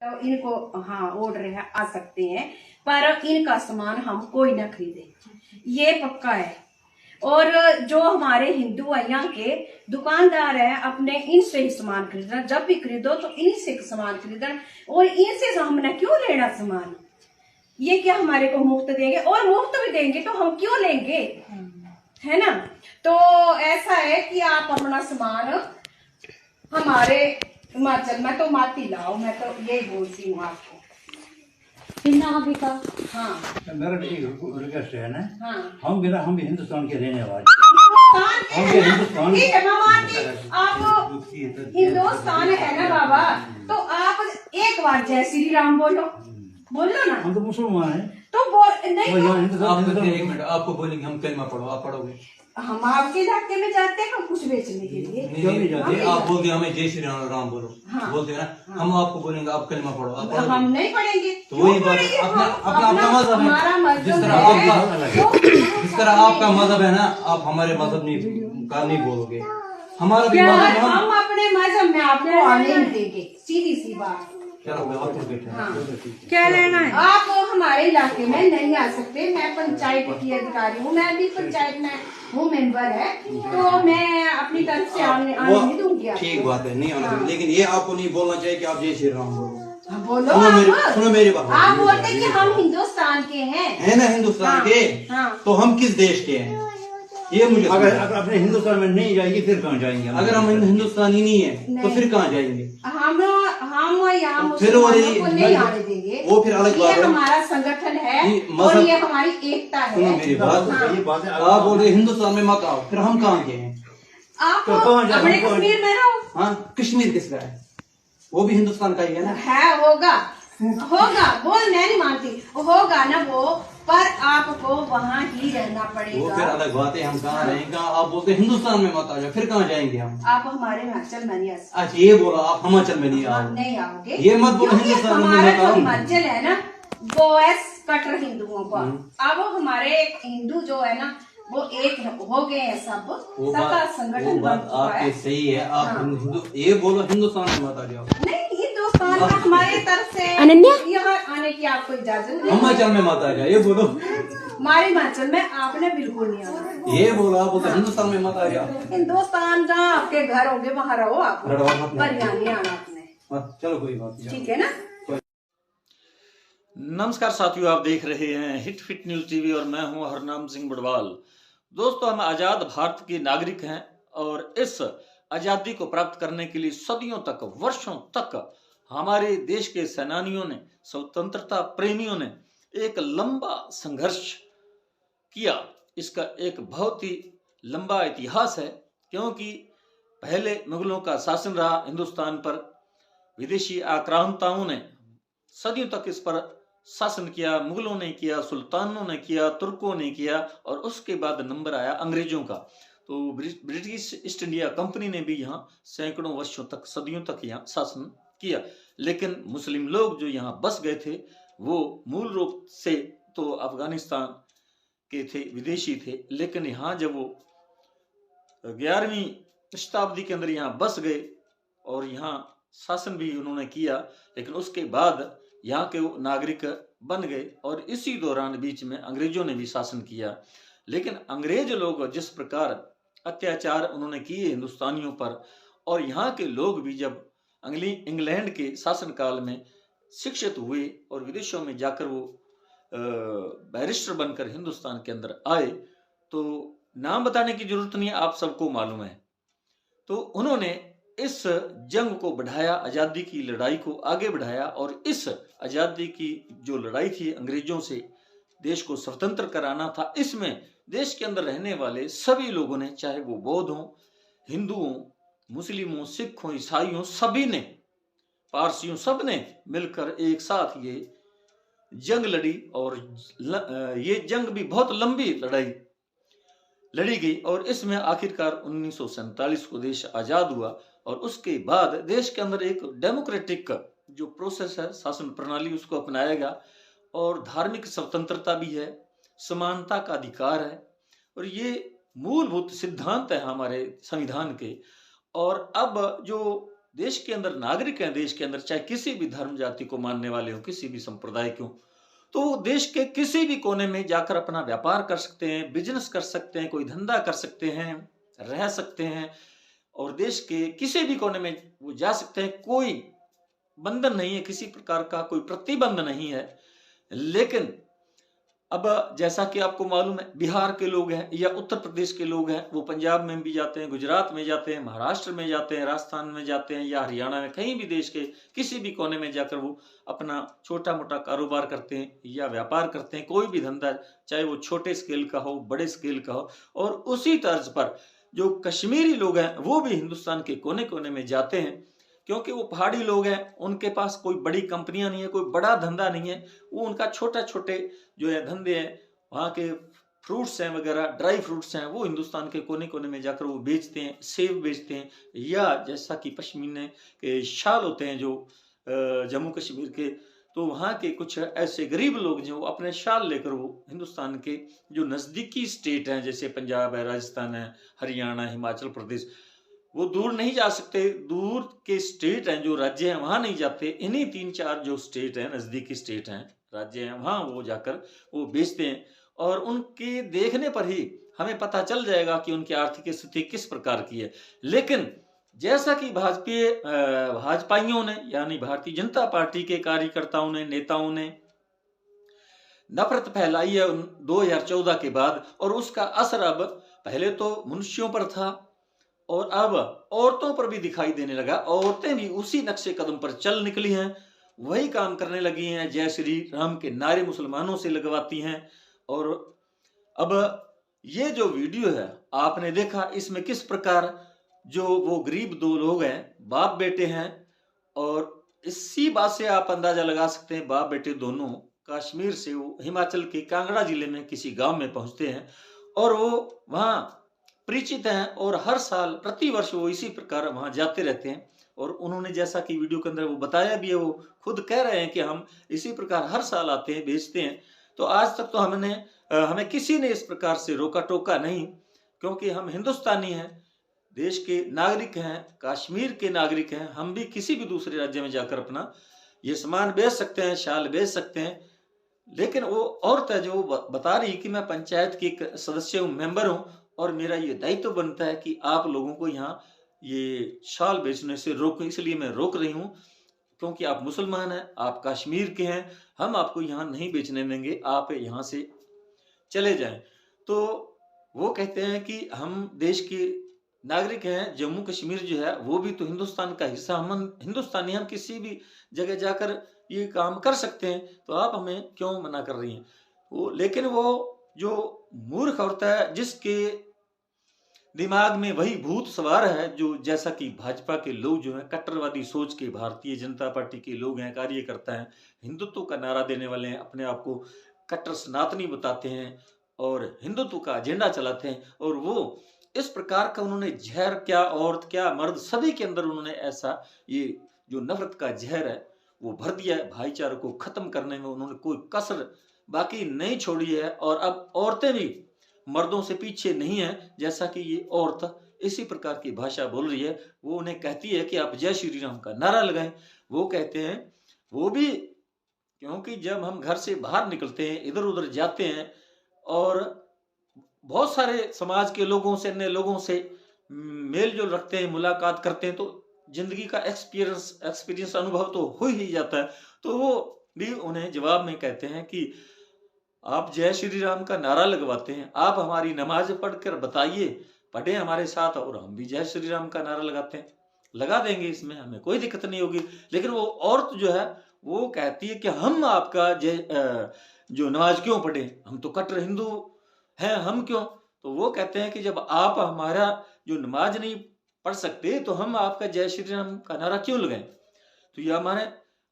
तो इनको हाँ ऑर्डर है आ सकते हैं, पर इनका सामान हम कोई ना खरीदे, ये पक्का है। और जो हमारे हिंदू यहाँ के दुकानदार हैं अपने इनसे ही सामान खरीदना, जब भी खरीदो तो इन्हीं से सामान खरीदना, और इनसे हमने क्यों लेना सामान, ये क्या हमारे को मुफ्त देंगे, और मुफ्त भी देंगे तो हम क्यों लेंगे, है ना। तो ऐसा है कि आप अपना सामान हमारे हिमाचल में तो माती लाओ, मैं तो यही बोलती हूँ आपको। हाँ मेरा एक रिक्वेस्ट है ना, हाँ हम भी हिंदुस्तान के रहने वाले, हिंदुस्तान ठीक है मामा, आप हिंदुस्तान है ना बाबा, तो आप एक बार जय श्री राम बोलो, बोलो ना। हम तो मुसलमान हैं, तो बोल नहीं आप एक मिनट, आपको बोलेंगे हम कलमा पढ़ो, आप पढ़ोगे? हम आपके इलाके में जाते हैं कुछ बेचने के लिए, नहीं जाते, आप बोलते हमें जय श्री राम बोलो, हाँ, बोलते हैं ना, हम आपको बोलेंगे आप कलमा पढ़ो, आप पढ़ोगे? हम नहीं पढ़ेंगे, तो वही बात, अपना मजहब है, जिस तरह आपका मजहब है ना, आप हमारे मजहब नहीं बोलोगे, हमारा भी मजहब हम अपने मजहब में आपको आने नहीं देंगे, सीधी सी बात। हाँ। क्या लेना है, आप हमारे इलाके में नहीं आ सकते, मैं पंचायत की अधिकारी हूँ, मैं भी पंचायत में हूँ मेंबर है, तो मैं अपनी तरफ से आने नहीं दूंगी। ठीक बात है, नहीं आना, लेकिन ये आपको नहीं बोलना चाहिए कि आप जय श्री राम बोलो। बोलो सुनो मेरी बात, आप बोलते कि हम हिंदुस्तान के हैं, है ना, हिंदुस्तान के, तो हम किस देश के हैं ये मुझे अगर अपने हिंदुस्तान में नहीं जाएंगे फिर कहाँ जाएंगे? अगर हम हिंदुस्तानी नहीं है तो फिर कहाँ जाएंगे? हम यहाँ फिर मुसलमानों को नहीं आने देंगे, वो फिर अलग बात है, हमारा संगठन है और ये हमारी एकता है। सुनो मेरी बात, आप बोल रहे हिंदुस्तान में मत आओ, फिर हम कहाँ के हैं? आप अपने कश्मीर में रहो। हाँ, कश्मीर किसका है? वो भी हिंदुस्तान का ही है ना। है, होगा वो मैं नहीं मानती, होगा ना वो, पर आपको वहाँ ही रहना पड़ेगा। वो फिर अलग बात है, हम कहाँ रहेंगे? आप बोलते हिंदुस्तान में मत आ जाओ, फिर कहाँ जाएंगे हम? आप हमारे हिमाचल में नहीं आ सकते। अच्छा ये बोला, आप हिमाचल में नहीं आओगे? नहीं आओगे, ये मत बोलो हिंदुस्तान में हमारा मत जो आओ। हिमाचल है ना वो है कट्टर हिंदुओं का, अब हमारे हिंदू जो है ना वो एक हो गए हैं, सबका संगठन बन चुका है। सही है, आप हिंदू ये बोलो हिंदुस्तान में मत आ जाओ। नहीं, हिंदुस्तान में हमारी तरफ से यहाँ आने की आपको इजाजत नहीं, हिमाचल में मत आ जाओ, ये बोलो। हमारे हिमाचल में आपने बिल्कुल नहीं आना, ये बोला, आप बोलते हिंदुस्तान में मत आ जाओ। हिंदुस्तान जहाँ आपके घर होंगे वहाँ रहो, आप पर यहाँ नहीं आना आपने। चलो कोई बात नहीं, ठीक है ना। नमस्कार साथियों, आप देख रहे हैं हिट फिट न्यूज टीवी और मैं हूं हरनाम सिंह बड़वाल। दोस्तों, हम आजाद भारत के नागरिक हैं और इस आजादी को प्राप्त करने के लिए सदियों तक, वर्षों तक हमारे देश के सेनानियों ने, स्वतंत्रता प्रेमियों ने एक लंबा संघर्ष किया। इसका एक बहुत ही लंबा इतिहास है, क्योंकि पहले मुगलों का शासन रहा हिंदुस्तान पर, विदेशी आक्रांताओं ने सदियों तक इस पर शासन किया, मुगलों ने किया, सुल्तानों ने किया, तुर्कों ने किया, और उसके बाद नंबर आया अंग्रेजों का। तो ब्रिटिश ईस्ट इंडिया कंपनी ने भी यहाँ सैकड़ों वर्षों तक, सदियों तक यहाँ शासन किया। लेकिन मुस्लिम लोग जो यहाँ बस गए थे वो मूल रूप से तो अफगानिस्तान के थे, विदेशी थे, लेकिन यहाँ जब वो 11वीं शताब्दी के अंदर यहाँ बस गए और यहाँ शासन भी उन्होंने किया, लेकिन उसके बाद यहाँ के वो नागरिक बन गए, और इसी दौरान बीच में अंग्रेजों ने भी शासन किया। लेकिन अंग्रेज लोग जिस प्रकार अत्याचार उन्होंने किए हिंदुस्तानियों पर, और यहाँ के लोग भी जब इंग्लैंड के शासन काल में शिक्षित हुए और विदेशों में जाकर वो बैरिस्टर बनकर हिंदुस्तान के अंदर आए, तो नाम बताने की जरूरत नहीं है, आप सबको मालूम है। तो उन्होंने इस जंग को बढ़ाया, आजादी की लड़ाई को आगे बढ़ाया, और इस आजादी की जो लड़ाई थी अंग्रेजों से, देश को स्वतंत्र कराना था, इसमें देश के अंदर रहने वाले सभी लोगों ने, चाहे वो बौद्ध हों, हिंदू हों, मुस्लिम हों, सिख हों, ईसाई हों, सभी ने, पारसियों, सब ने मिलकर एक साथ ये जंग लड़ी, और ये जंग भी बहुत लंबी लड़ाई लड़ी गई, और इसमें आखिरकार 1947 को देश आजाद हुआ। और उसके बाद देश के अंदर एक डेमोक्रेटिक जो प्रोसेस है, शासन प्रणाली, उसको अपनाया गया, और धार्मिक स्वतंत्रता भी है, समानता का अधिकार है, और ये मूलभूत सिद्धांत है हमारे संविधान के। और अब जो देश के अंदर नागरिक हैं, देश के अंदर चाहे किसी भी धर्म जाति को मानने वाले हो, किसी भी संप्रदाय के हो, तो वो देश के किसी भी कोने में जाकर अपना व्यापार कर सकते हैं, बिजनेस कर सकते हैं, कोई धंधा कर सकते हैं, रह सकते हैं और देश के किसी भी कोने में वो जा सकते हैं। कोई बंधन नहीं है, किसी प्रकार का कोई प्रतिबंध नहीं है। लेकिन अब जैसा कि आपको मालूम है, बिहार के लोग हैं या उत्तर प्रदेश के लोग हैं, वो पंजाब में भी जाते हैं, गुजरात में जाते हैं, महाराष्ट्र में जाते हैं, राजस्थान में जाते हैं या हरियाणा में, कहीं भी देश के किसी भी कोने में जाकर वो अपना छोटा मोटा कारोबार करते हैं या व्यापार करते हैं, कोई भी धंधा, चाहे वो छोटे स्केल का हो, बड़े स्केल का हो। और उसी तर्ज पर जो कश्मीरी लोग हैं वो भी हिंदुस्तान के कोने कोने में जाते हैं, क्योंकि वो पहाड़ी लोग हैं, उनके पास कोई बड़ी कंपनियां नहीं है, कोई बड़ा धंधा नहीं है। वो उनका छोटा छोटे जो है धंधे हैं, वहाँ के फ्रूट्स हैं वगैरह, ड्राई फ्रूट्स हैं, वो हिंदुस्तान के कोने कोने में जाकर वो बेचते हैं, सेब बेचते हैं, या जैसा कि पश्मीने के शाल होते हैं जो जम्मू कश्मीर के, तो वहाँ के कुछ ऐसे गरीब लोग जो अपने शाल लेकर वो हिंदुस्तान के जो नज़दीकी स्टेट हैं, जैसे पंजाब है, राजस्थान है, हरियाणा, हिमाचल प्रदेश, वो दूर नहीं जा सकते, दूर के स्टेट हैं जो राज्य हैं वहां नहीं जाते। इन्हीं 3-4 जो स्टेट हैं, नजदीकी स्टेट हैं, राज्य हैं, वहां वो जाकर वो बेचते हैं। और उनके देखने पर ही हमें पता चल जाएगा कि उनकी आर्थिक स्थिति किस प्रकार की है। लेकिन जैसा कि भाजपाइयों ने, यानी भारतीय जनता पार्टी के कार्यकर्ताओं ने, नेताओं ने नफरत फैलाई है 2014 के बाद, और उसका असर अब पहले तो मनुष्यों पर था और अब औरतों पर भी दिखाई देने लगा। औरतें भी उसी नक्शे कदम पर चल निकली हैं, वही काम करने लगी हैं, जय श्री राम के नारे मुसलमानों से लगवाती हैं। और अब ये जो वीडियो है आपने देखा, इसमें किस प्रकार जो वो गरीब दो लोग हैं, बाप बेटे हैं, और इसी बात से आप अंदाजा लगा सकते हैं, बाप बेटे दोनों कश्मीर से वो हिमाचल के कांगड़ा जिले में किसी गांव में पहुंचते हैं और वो वहां परिचित हैं, और हर साल प्रतिवर्ष वो इसी प्रकार वहां जाते रहते हैं। और उन्होंने जैसा कि वीडियो के अंदर वो बताया भी है, वो खुद कह रहे हैं कि हम इसी प्रकार हर साल आते हैं, बेचते हैं। तो आज तक तो हमें किसी ने इस प्रकार से रोका टोका नहीं, क्योंकि हम हिंदुस्तानी हैं, देश के नागरिक हैं, कश्मीर के नागरिक हैं। हम भी किसी भी दूसरे राज्य में जाकर अपना ये सामान बेच सकते हैं, शाल बेच सकते हैं। लेकिन वो औरत है जो बता रही कि मैं पंचायत की एक सदस्य हूँ, मेंबर हूँ, और मेरा ये दायित्व बनता है कि आप लोगों को यहाँ ये शाल बेचने से रोक, इसलिए मैं रोक रही हूँ, क्योंकि आप मुसलमान हैं, आप कश्मीर के हैं, हम आपको यहाँ नहीं बेचने देंगे, आप यहाँ से चले जाएं। तो वो कहते हैं कि हम देश के नागरिक हैं, जम्मू कश्मीर जो है वो भी तो हिंदुस्तान का हिस्सा, हम हिंदुस्तानी, हम किसी भी जगह जाकर ये काम कर सकते हैं, तो आप हमें क्यों मना कर रही हैं। लेकिन वो जो मूर्ख औरत है, जिसके दिमाग में वही भूत सवार है, जो जैसा कि भाजपा के लोग जो हैं, कट्टरवादी सोच के भारतीय जनता पार्टी के लोग हैं, कार्यकर्ता हैं, हिंदुत्व का नारा देने वाले हैं, अपने आप को कट्टर सनातनी बताते हैं और हिंदुत्व का एजेंडा चलाते हैं। और वो इस प्रकार का उन्होंने जहर, क्या औरत क्या मर्द, सभी के अंदर उन्होंने ऐसा ये जो नफरत का जहर है वो भर दिया है। भाईचारे को खत्म करने में उन्होंने कोई कसर बाकी नहीं छोड़ी है। और अब औरतें भी मर्दों से पीछे नहीं है, जैसा कि ये औरत इसी प्रकार की भाषा बोल रही है। वो उन्हें कहती है कि आप जय श्री राम का नारा लगाएं। वो कहते हैं, वो भी, क्योंकि जब हम घर से बाहर निकलते हैं, इधर उधर जाते हैं और बहुत सारे समाज के लोगों से, अन्य लोगों से मेल जोल रखते हैं, मुलाकात करते हैं, तो जिंदगी का एक्सपीरियंस अनुभव तो हो ही जाता है। तो वो भी उन्हें जवाब में कहते हैं कि आप जय श्री राम का नारा लगवाते हैं, आप हमारी नमाज पढ़कर बताइए, पढ़े हमारे साथ, और हम भी जय श्री राम का नारा लगाते हैं, लगा देंगे, इसमें हमें कोई दिक्कत नहीं होगी। लेकिन वो औरत जो है वो कहती है कि हम आपका जो नमाज क्यों पढ़े, हम तो कट्टर हिंदू हैं, हम क्यों। तो वो कहते हैं कि जब आप हमारा जो नमाज नहीं पढ़ सकते, तो हम आपका जय श्री राम का नारा क्यों लगाएं। तो ये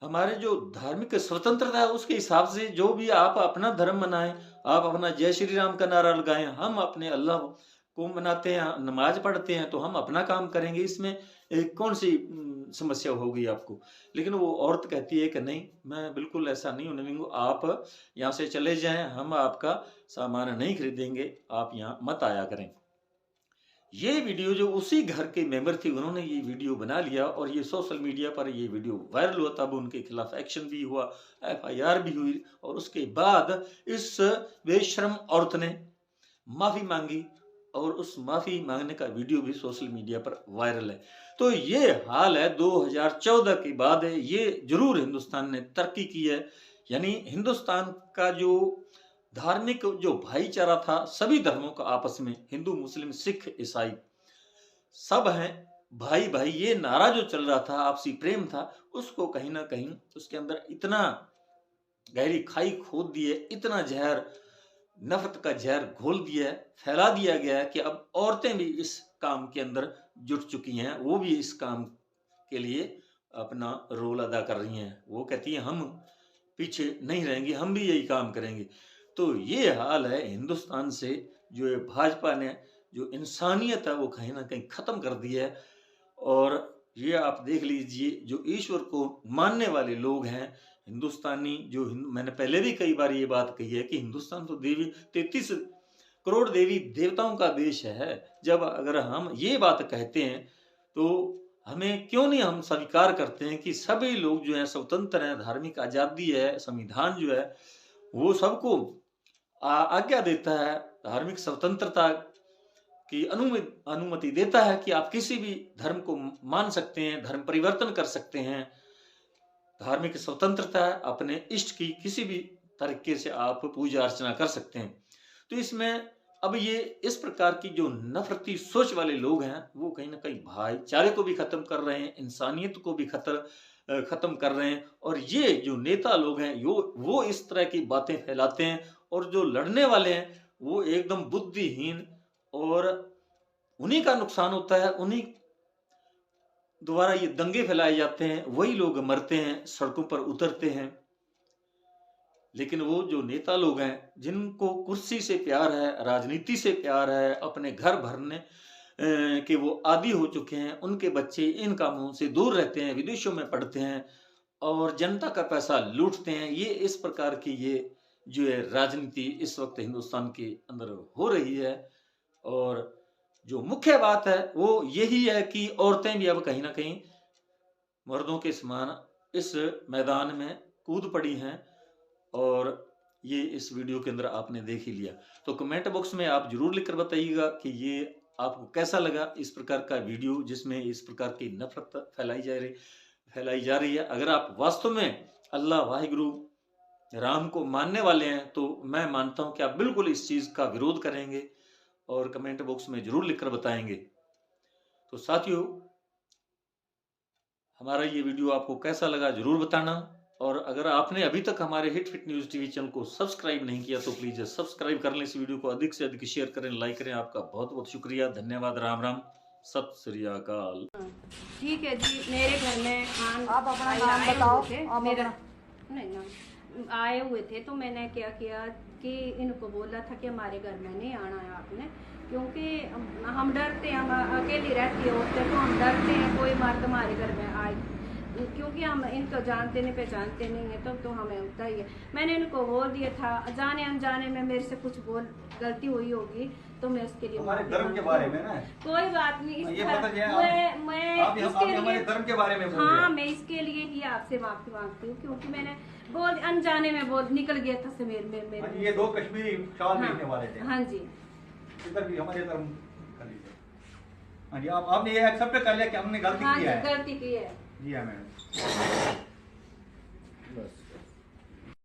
हमारे जो धार्मिक स्वतंत्रता है उसके हिसाब से जो भी आप अपना धर्म मनाएं, आप अपना जय श्री राम का नारा लगाएं, हम अपने अल्लाह को मनाते हैं, नमाज पढ़ते हैं, तो हम अपना काम करेंगे, इसमें कौन सी समस्या होगी आपको। लेकिन वो औरत कहती है कि नहीं, मैं बिल्कुल ऐसा नहीं होने दूंगा, आप यहाँ से चले जाएं, हम आपका सामान नहीं खरीदेंगे, आप यहाँ मत आया करें। ये वीडियो जो उसी घर के मेंबर थे उन्होंने ये वीडियो बना लिया और ये सोशल मीडिया पर ये वीडियो वायरल हुआ। तब उनके खिलाफ एक्शन भी हुआ, FIR भी हुई और उसके बाद इस बेशर्म औरत ने माफी मांगी और उस माफी मांगने का वीडियो भी सोशल मीडिया पर वायरल है। तो ये हाल है 2014 के बाद है। ये जरूर हिंदुस्तान ने तरक्की की है, यानी हिंदुस्तान का जो धार्मिक जो भाईचारा था सभी धर्मों का आपस में, हिंदू मुस्लिम सिख ईसाई सब हैं भाई भाई, ये नारा जो चल रहा था आपसी प्रेम था, उसको कहीं ना कहीं उसके अंदर इतना गहरी खाई खोद दी है, इतना जहर नफरत का जहर घोल दिया है, फैला दिया गया है कि अब औरतें भी इस काम के अंदर जुट चुकी हैं। वो भी इस काम के लिए अपना रोल अदा कर रही हैं। वो कहती हैं हम पीछे नहीं रहेंगे, हम भी यही काम करेंगे। तो ये हाल है हिंदुस्तान से, जो है भाजपा ने जो इंसानियत है वो कहीं ना कहीं खत्म कर दी है। और ये आप देख लीजिए, जो ईश्वर को मानने वाले लोग हैं हिंदुस्तानी, जो मैंने पहले भी कई बार ये बात कही है कि हिंदुस्तान तो देवी 33 करोड़ देवी देवताओं का देश है। जब अगर हम ये बात कहते हैं तो हमें क्यों नहीं हम स्वीकार करते हैं कि सभी लोग जो है स्वतंत्र हैं, धार्मिक आजादी है, संविधान जो है वो सबको आज्ञा देता है, धार्मिक स्वतंत्रता की अनुमति देता है कि आप किसी भी धर्म को मान सकते हैं, धर्म परिवर्तन कर सकते हैं। धार्मिक स्वतंत्रता है, अपने इष्ट की किसी भी तरीके से आप पूजा अर्चना कर सकते हैं। तो इसमें अब ये इस प्रकार की जो नफरती सोच वाले लोग हैं वो कहीं ना कहीं भाईचारे को भी खत्म कर रहे हैं, इंसानियत को भी खत्म कर रहे हैं। और ये जो नेता लोग हैं वो इस तरह की बातें फैलाते हैं और जो लड़ने वाले हैं वो एकदम बुद्धिहीन, और उन्हीं का नुकसान होता है, उन्हीं द्वारा ये दंगे फैलाए जाते हैं, वही लोग मरते हैं, सड़कों पर उतरते हैं। लेकिन वो जो नेता लोग हैं जिनको कुर्सी से प्यार है, राजनीति से प्यार है, अपने घर भरने के वो आदी हो चुके हैं, उनके बच्चे इन कामों से दूर रहते हैं, विदेशों में पढ़ते हैं और जनता का पैसा लूटते हैं। ये इस प्रकार की ये जो है राजनीति इस वक्त हिंदुस्तान के अंदर हो रही है। और जो मुख्य बात है वो यही है कि औरतें भी अब कहीं ना कहीं मर्दों के समान इस मैदान में कूद पड़ी हैं। और ये इस वीडियो के अंदर आपने देख ही लिया। तो कमेंट बॉक्स में आप जरूर लिखकर बताइएगा कि ये आपको कैसा लगा इस प्रकार का वीडियो जिसमें इस प्रकार की नफरत फैलाई जा रही है। अगर आप वास्तव में अल्लाह वाहिगुरु राम को मानने वाले हैं तो मैं मानता हूं कि आप बिल्कुल इस चीज का विरोध करेंगे और कमेंट बॉक्स में जरूर लिखकर बताएंगे। तो साथियों, हमारा ये वीडियो आपको कैसा लगा जरूर बताना। और अगर आपने अभी तक हमारे hit fit news TV channel को सब्सक्राइब नहीं किया तो प्लीज सब्सक्राइब कर लें, इस वीडियो को अधिक से अधिक शेयर करें, लाइक करें। आपका बहुत बहुत शुक्रिया, धन्यवाद, राम राम, सत श्री अकाल। ठीक है जी, मेरे घर में आप अपना नाम बताओ। मेरा नहीं ना आए हुए थे तो मैंने क्या किया कि इनको बोला था कि हमारे घर में नहीं आना है आपने, क्योंकि हम डरते हैं, हम अकेली रहती होते तो हम डरते हैं कोई मर्द हमारे घर में आए, क्योंकि हम इनको जानते नहीं पहचानते नहीं है तो हमें होता ही है। मैंने इनको बोल दिया था, जाने अनजाने में मेरे से कुछ गलती हुई होगी तो मैं उसके लिए हमारे धर्म के बारे में ना कोई बात नहीं, ये पता चला मैं आप हमारे धर्म के बारे में बोल रहे हैं। हाँ, मैं इसके लिए ही आपसे माफी मांगती हूँ क्योंकि मैंने बहुत अनजाने में बहुत निकल गया था से मेरे ये 2 कश्मीरी शाल पहनने वाले थे। हाँ जी, इधर भी हमारे धर्म कर लीजिए। हाँ जी, आपने ये एक्सेप्ट कर लिया कि हमने गलती हाँ की है। गलती की है जी हाँ मैडम। बस।